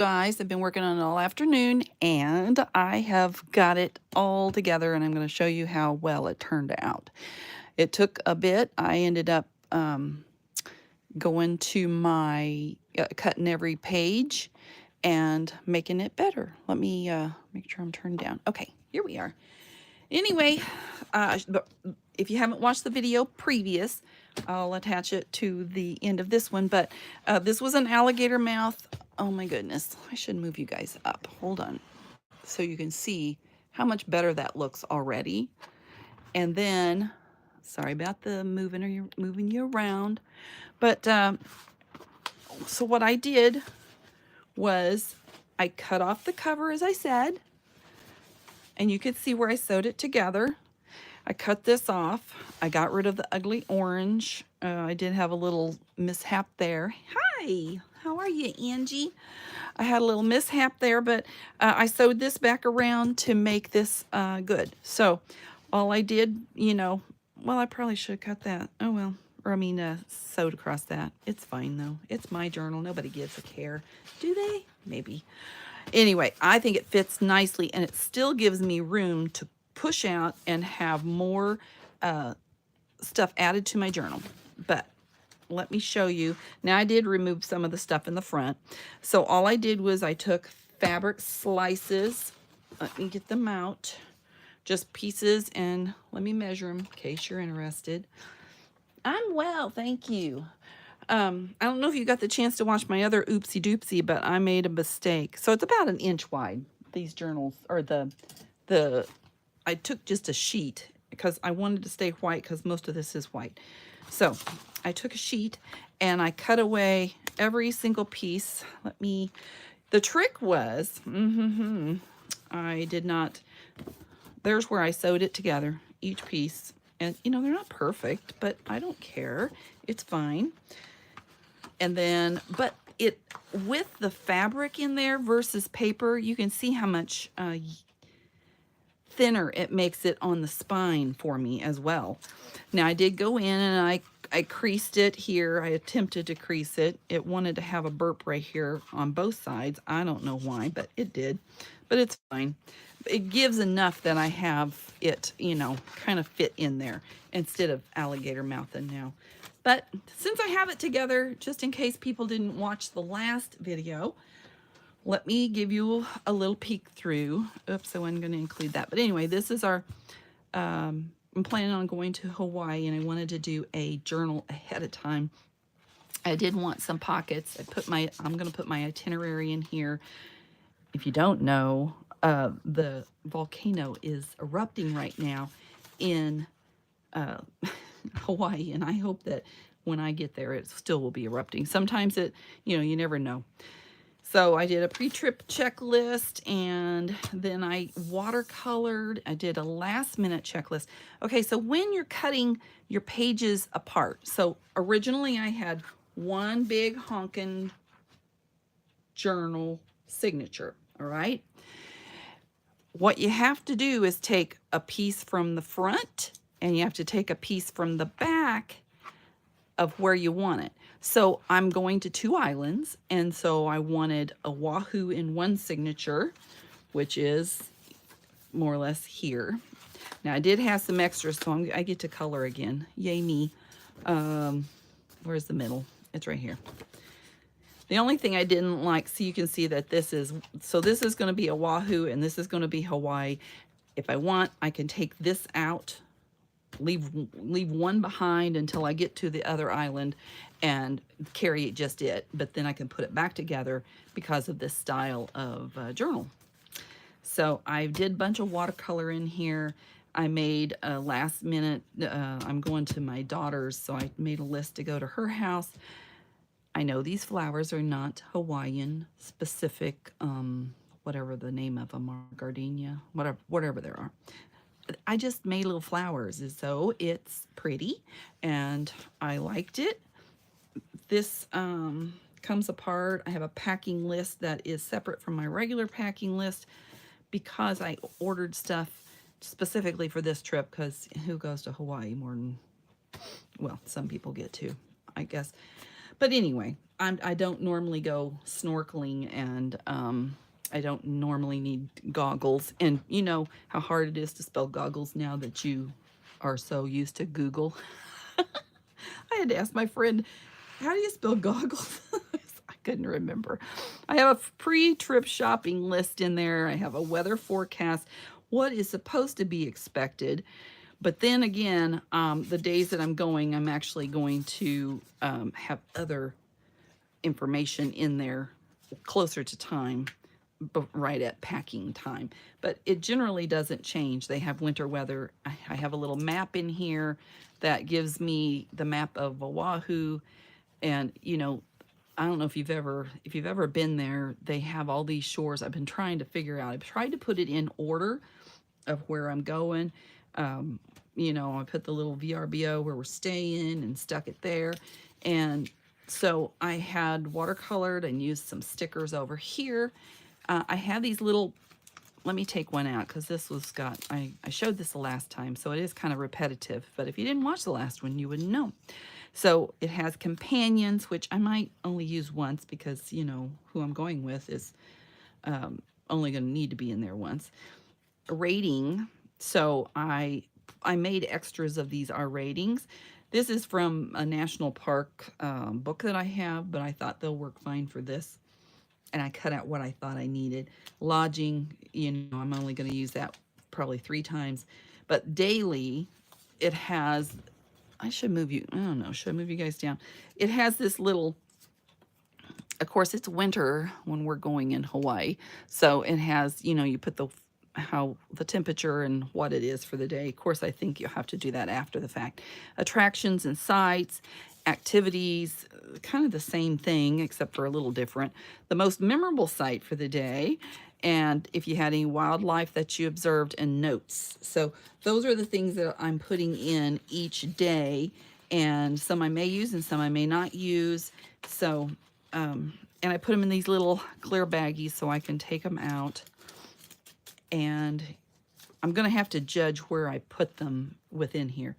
Guys, I've been working on it all afternoon and I have got it all together and I'm going to show you how well it turned out. It took a bit. I ended up going to my cutting every page and making it better. Let me make sure I'm turned down. Okay, here we are. Anyway, if you haven't watched the video previous, I'll attach it to the end of this one, but this was an alligator mouth. Oh my goodness, I should move you guys up. Hold on, so you can see how much better that looks already. And then, sorry about the moving you around, but so what I did was I cut off the cover, as I said, and you could see where I sewed it together. I cut this off. I got rid of the ugly orange. I did have a little mishap there. Hi, how are you, Angie? I had a little mishap there, but I sewed this back around to make this good. So all I did, well, I probably should have cut that. Oh, well. Or, sewed across that. It's fine, though. It's my journal. Nobody gives a care. Do they? Maybe. Anyway, I think it fits nicely, and it still gives me room to push out and have more stuff added to my journal. But let me show you. Now, I did remove some of the stuff in the front. So all I did was I took fabric slices. Let me get them out. Just pieces, and let me measure them in case you're interested. I'm well, thank you. I don't know if you got the chance to watch my other oopsie doopsie, but I made a mistake. So it's about 1 inch wide, these journals, or I took just a sheet because I wanted to stay white because most of this is white. So I took a sheet and I cut away every single piece. The trick was, I did not, there's where I sewed it together, each piece. And, they're not perfect, but I don't care. It's fine. And then, but with the fabric in there versus paper, you can see how much thinner it makes it on the spine for me as well. Now, I did go in and I creased it here. I attempted to crease it. It wanted to have a burp right here on both sides. I don't know why, but it did. But it's fine. It gives enough that I have it, kind of fit in there instead of alligator mouthing now. But since I have it together, just in case people didn't watch the last video, let me give you a little peek through. Oops, I wasn't going to include that. But anyway, this is our, I'm planning on going to Hawaii, and I wanted to do a journal ahead of time. I did want some pockets. I'm going to put my itinerary in here. If you don't know, the volcano is erupting right now in Hawaii, and I hope that when I get there, it still will be erupting. Sometimes you never know. So I did a pre-trip checklist, and then I watercolored. I did a last-minute checklist. Okay, so when you're cutting your pages apart, so originally I had one big honkin' journal signature, all right? What you have to do is take a piece from the front, and you have to take a piece from the back of where you want it. So I'm going to 2 islands, and so I wanted Oahu in one signature, which is more or less here. Now, I did have some extras, so I get to color again. Yay me. Where's the middle? It's right here. The only thing I didn't like, so you can see that this is going to be Oahu, and this is going to be Hawaii. If I want, I can take this out, leave one behind until I get to the other island and carry just it, but then I can put it back together because of this style of journal. So I did a bunch of watercolor in here. I made a last minute, I'm going to my daughter's, so I made a list to go to her house. I know these flowers are not Hawaiian specific, whatever the name of them are, gardenia, whatever there are. I just made little flowers, so it's pretty, and I liked it. This comes apart. I have a packing list that is separate from my regular packing list because I ordered stuff specifically for this trip, because who goes to Hawaii more than, well, some people get to, I guess. But anyway, I don't normally go snorkeling, and I don't normally need goggles. And you know how hard it is to spell goggles now that you are so used to Google. I had to ask my friend, how do you spell goggles? I couldn't remember. I have a pre-trip shopping list in there. I have a weather forecast, what is supposed to be expected. But then again, the days that I'm going, I'm actually going to have other information in there closer to time, but right at packing time. But it generally doesn't change. They have winter weather. I have a little map in here that gives me the map of Oahu. And you know, I don't know if you've ever been there. They have all these shores. I've been trying to figure out. I've tried to put it in order of where I'm going. You know, I put the little VRBO where we're staying and stuck it there. And so I had watercolored and used some stickers over here. I have these little, let me take one out because this was I showed this the last time, so it is kind of repetitive. But if you didn't watch the last one, you wouldn't know. So it has companions, which I might only use once because, you know, who I'm going with is only going to need to be in there once. Rating. So I made extras of these R ratings. This is from a national park book that I have, but I thought they'll work fine for this. And I cut out what I thought I needed. Lodging, you know, I'm only going to use that probably 3 times. But daily, it has, I should move you, I don't know, should I move you guys down? It has this little, of course, it's winter when we're going in Hawaii. So it has, you know, you put how the temperature and what it is for the day. Of course, I think you'll have to do that after the fact. Attractions and sites, activities, kind of the same thing, except for a little different. The most memorable site for the day, and if you had any wildlife that you observed, and notes. So those are the things that I'm putting in each day, and some I may use and some I may not use. So, and I put them in these little clear baggies so I can take them out. And I'm going to have to judge where I put them within here.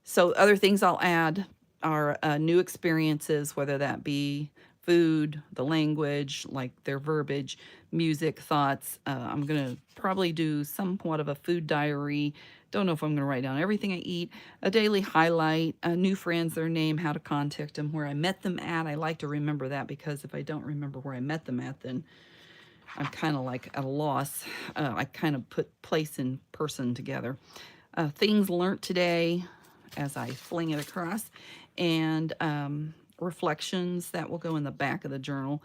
So other things I'll add are new experiences, whether that be food, the language, like their verbiage, music, thoughts. I'm going to probably do somewhat of a food diary. Don't know if I'm going to write down everything I eat. A daily highlight, new friends, their name, how to contact them, where I met them at. I like to remember that because if I don't remember where I met them at, then I'm kind of like at a loss. I kind of put place and person together. Things learned today as I fling it across, and reflections that will go in the back of the journal.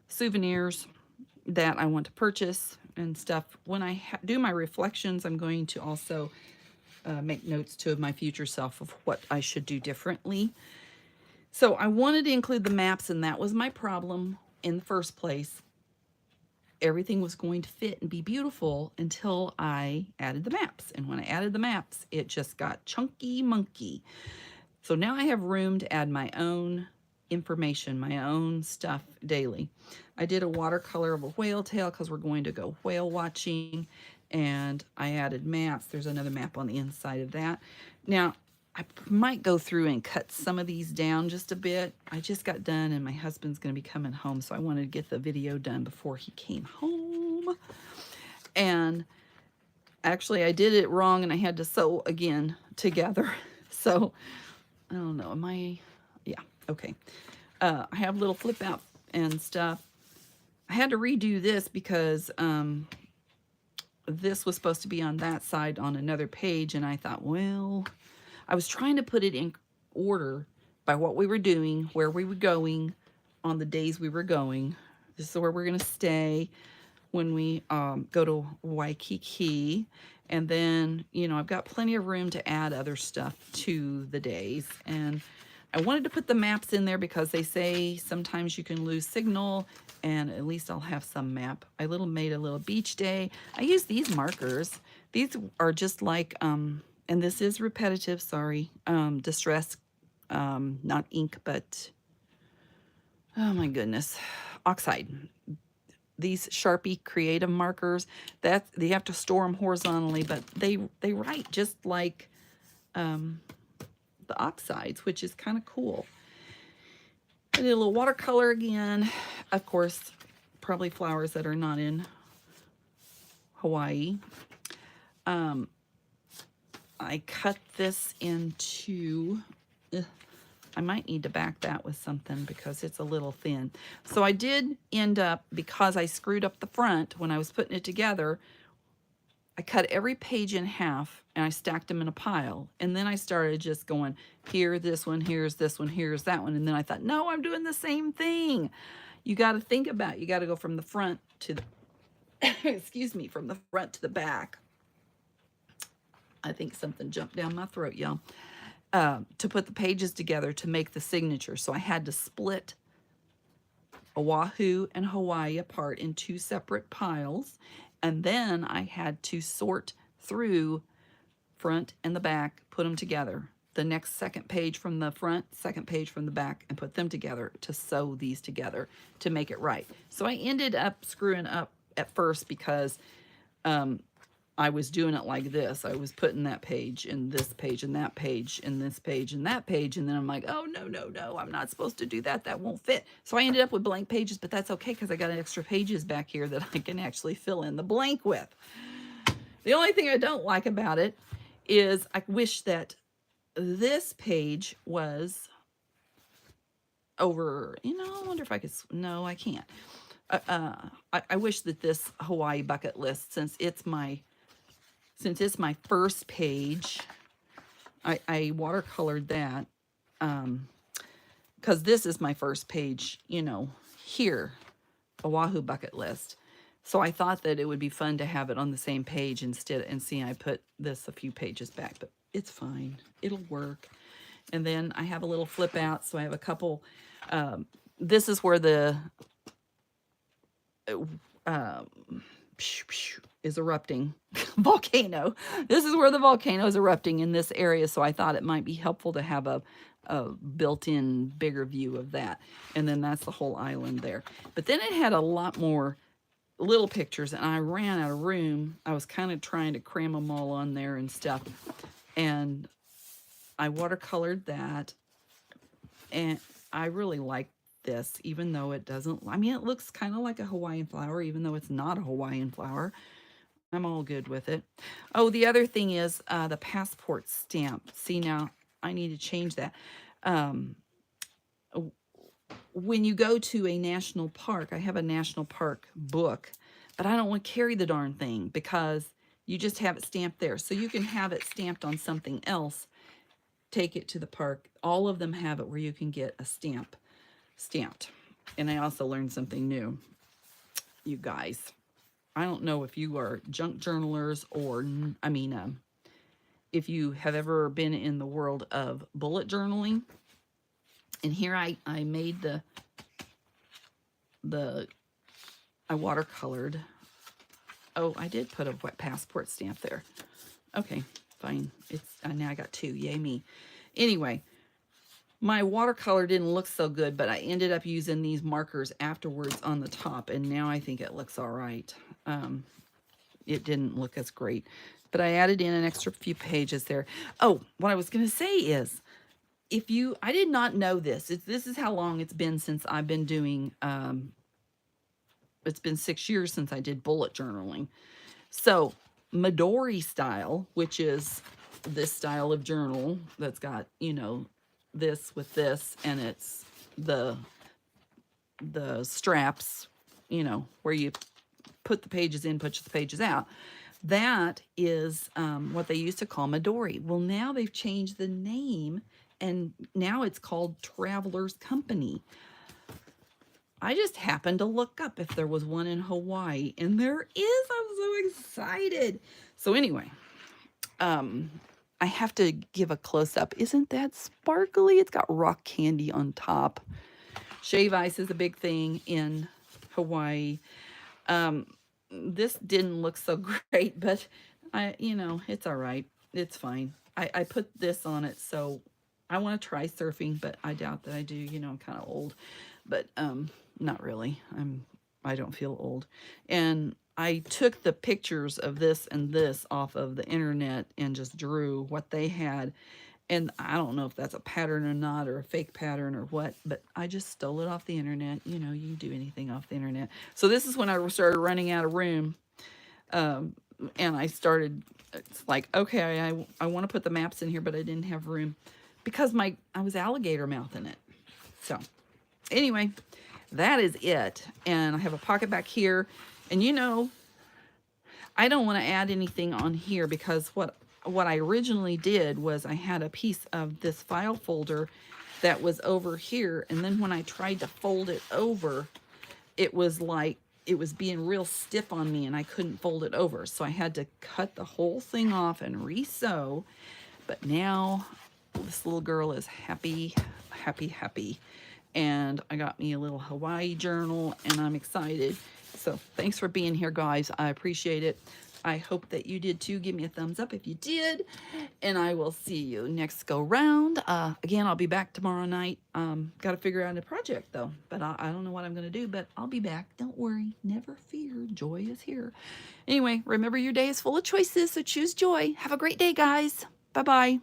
Souvenirs that I want to purchase and stuff. When I do my reflections, I'm going to also make notes to my future self of what I should do differently. So I wanted to include the maps, and that was my problem in the first place. Everything was going to fit and be beautiful until I added the maps. And when I added the maps, it just got chunky monkey. So now I have room to add my own information, my own stuff daily. I did a watercolor of a whale tail because we're going to go whale watching, and I added maps. There's another map on the inside of that. Now, I might go through and cut some of these down just a bit. I just got done and my husband's going to be coming home, so I wanted to get the video done before he came home. And actually I did it wrong and I had to sew again together. So, I don't know, yeah, okay. I have little flip out and stuff. I had to redo this because this was supposed to be on that side on another page, and I thought, well, I was trying to put it in order by what we were doing, where we were going, on the days we were going. This is where we're going to stay when we go to Waikiki. And then, you know, I've got plenty of room to add other stuff to the days. And I wanted to put the maps in there because they say sometimes you can lose signal, and at least I'll have some map. I made a little beach day. I use these markers. These are just like, and this is repetitive, sorry, distress, not ink, but, oh my goodness, oxide. These Sharpie creative markers, that they have to store them horizontally, but they write just like the oxides, which is kind of cool. I did a little watercolor again. Of course, probably flowers that are not in Hawaii. I cut this into, I might need to back that with something because it's a little thin. So I did end up, because I screwed up the front when I was putting it together, I cut every page in half and I stacked them in a pile. And then I started just going, here, this one, here's this one, here's that one. And then I thought, no, I'm doing the same thing. You got to think about it. You got to go from the front to the, excuse me, from the front to the back. I think something jumped down my throat, y'all. To put the pages together to make the signature. So I had to split Oahu and Hawaii apart in two separate piles. And then I had to sort through front and the back, put them together. The next second page from the front, second page from the back, and put them together to sew these together to make it right. So I ended up screwing up at first because I was doing it like this. I was putting that page and this page and that page and this page and that page. And then I'm like, oh, no, no, no, I'm not supposed to do that. That won't fit. So I ended up with blank pages, but that's okay because I got extra pages back here that I can actually fill in the blank with. The only thing I don't like about it is I wish that this page was over, I wonder if I could, no, I can't. I wish that this Hawaii bucket list, since it's my first page, I watercolored that because this is my first page, here, Oahu bucket list. So I thought that it would be fun to have it on the same page instead, and see, I put this a few pages back, but it's fine. It'll work. And then I have a little flip out, so I have a couple. This is where the is erupting volcano. This is where the volcano is erupting in this area, so I thought it might be helpful to have a built-in bigger view of that. And then that's the whole island there. But then it had a lot more little pictures, and I ran out of room. I was kind of trying to cram them all on there and stuff, and I watercolored that, and I really like this, even though it doesn't, it looks kind of like a Hawaiian flower, even though it's not a Hawaiian flower. I'm all good with it. Oh, the other thing is the passport stamp. See, now I need to change that. When you go to a national park, I have a national park book, but I don't want to carry the darn thing because you just have it stamped there. So you can have it stamped on something else, take it to the park. All of them have it where you can get a stamp stamped. And I also learned something new, you guys. I don't know if you are junk journalers or, if you have ever been in the world of bullet journaling. And here I made I watercolored. Oh, I did put a wet passport stamp there. Okay, fine. Now I got two. Yay me. Anyway, my watercolor didn't look so good, but I ended up using these markers afterwards on the top, and now I think it looks all right. It didn't look as great, but I added in an extra few pages there. Oh, what I was going to say is, I did not know this. This is how long it's been since I've been doing, it's been 6 years since I did bullet journaling. So Midori style, which is this style of journal that's got, this with this, and it's the straps, where you put the pages in, put the pages out. That is what they used to call Midori. Well, now they've changed the name, and now it's called Traveler's Company. I just happened to look up if there was one in Hawaii, and there is. I'm so excited. So anyway, I have to give a close-up. Isn't that sparkly? It's got rock candy on top. Shave ice is a big thing in Hawaii. This didn't look so great, but it's all right. It's fine. I put this on it, so I want to try surfing, but I doubt that I do. I'm kind of old, but not really. I don't feel old. And I took the pictures of this and this off of the internet and just drew what they had. And I don't know if that's a pattern or not, or a fake pattern or what, but I just stole it off the internet. You know, you can do anything off the internet. So this is when I started running out of room. Um, and I started, it's like, okay, I want to put the maps in here, but I didn't have room because I was alligator mouthing it. So anyway, that is it. And I have a pocket back here. And you know, I don't want to add anything on here because what I originally did was I had a piece of this file folder that was over here, and then when I tried to fold it over, it was like it was being real stiff on me and I couldn't fold it over. So I had to cut the whole thing off and re-sew. But now this little girl is happy, happy, happy. And I got me a little Hawaii journal and I'm excited. So thanks for being here, guys. I appreciate it. I hope that you did too. Give me a thumbs up if you did. And I will see you next go round. Again, I'll be back tomorrow night. Got to figure out a project though. But I don't know what I'm going to do. But I'll be back. Don't worry. Never fear. Joy is here. Anyway, remember your day is full of choices. So choose joy. Have a great day, guys. Bye-bye.